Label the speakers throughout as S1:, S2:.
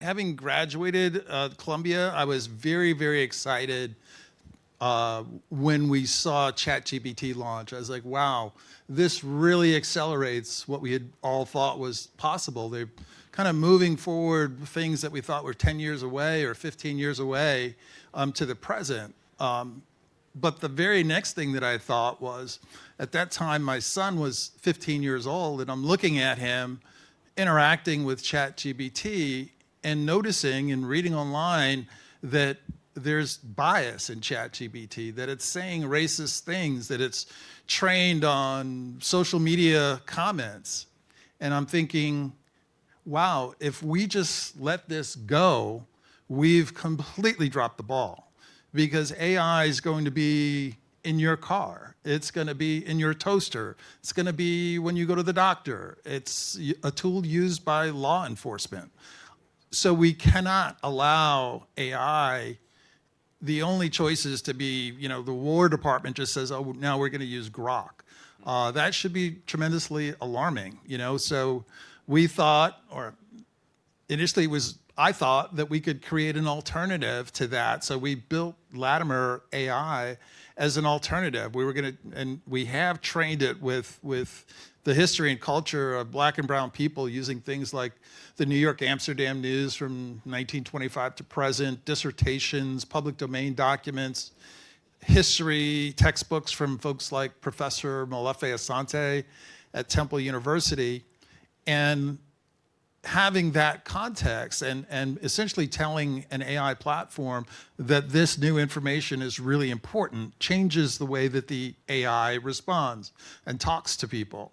S1: having graduated Columbia, I was very, very excited when we saw ChatGPT launch. I was like, wow, this really accelerates what we had all thought was possible. They're kind of moving forward things that we thought were 10 years away or 15 years away to the present. But the very next thing that I thought was, at that time, my son was 15 years old, and I'm looking at him interacting with ChatGPT and noticing and reading online that there's bias in ChatGPT, that it's saying racist things, that it's trained on social media comments. And I'm thinking, wow, if we just let this go, we've completely dropped the ball, because AI is going to be in your car. It's going to be in your toaster. It's going to be when you go to the doctor. It's a tool used by law enforcement. So we cannot allow AI, the only choice is to be, the War Department just says, oh, now we're going to use Grok. That should be tremendously alarming, So we thought, or initially I thought that we could create an alternative to that. So we built Latimer.AI as an alternative. And we have trained it with the history and culture of Black and brown people, using things like the New York Amsterdam News from 1925 to present, dissertations, public domain documents, history textbooks from folks like Professor Molefe Asante at Temple University, and having that context and essentially telling an AI platform that this new information is really important changes the way that the AI responds and talks to people.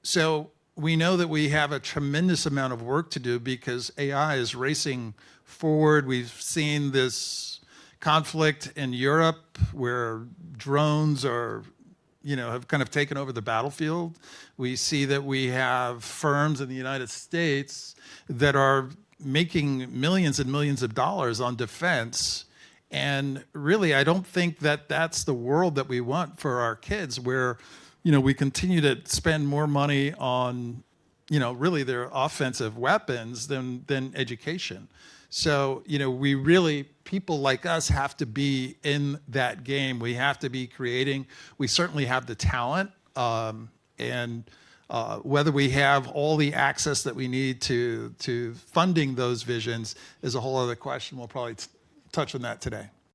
S1: So we know that we have a tremendous amount of work to do because AI is racing forward. We've seen this conflict in Europe where drones are, have kind of taken over the battlefield. We see that we have firms in the United States that are making millions and millions of dollars on defense. And really, I don't think that that's the world that we want for our kids, where we continue to spend more money on, really their offensive weapons than education. So, people like us have to be in that game. We have to be creating. We certainly have the talent, and whether we have all the access that we need to funding those visions is a whole other question. We'll probably touch on that today.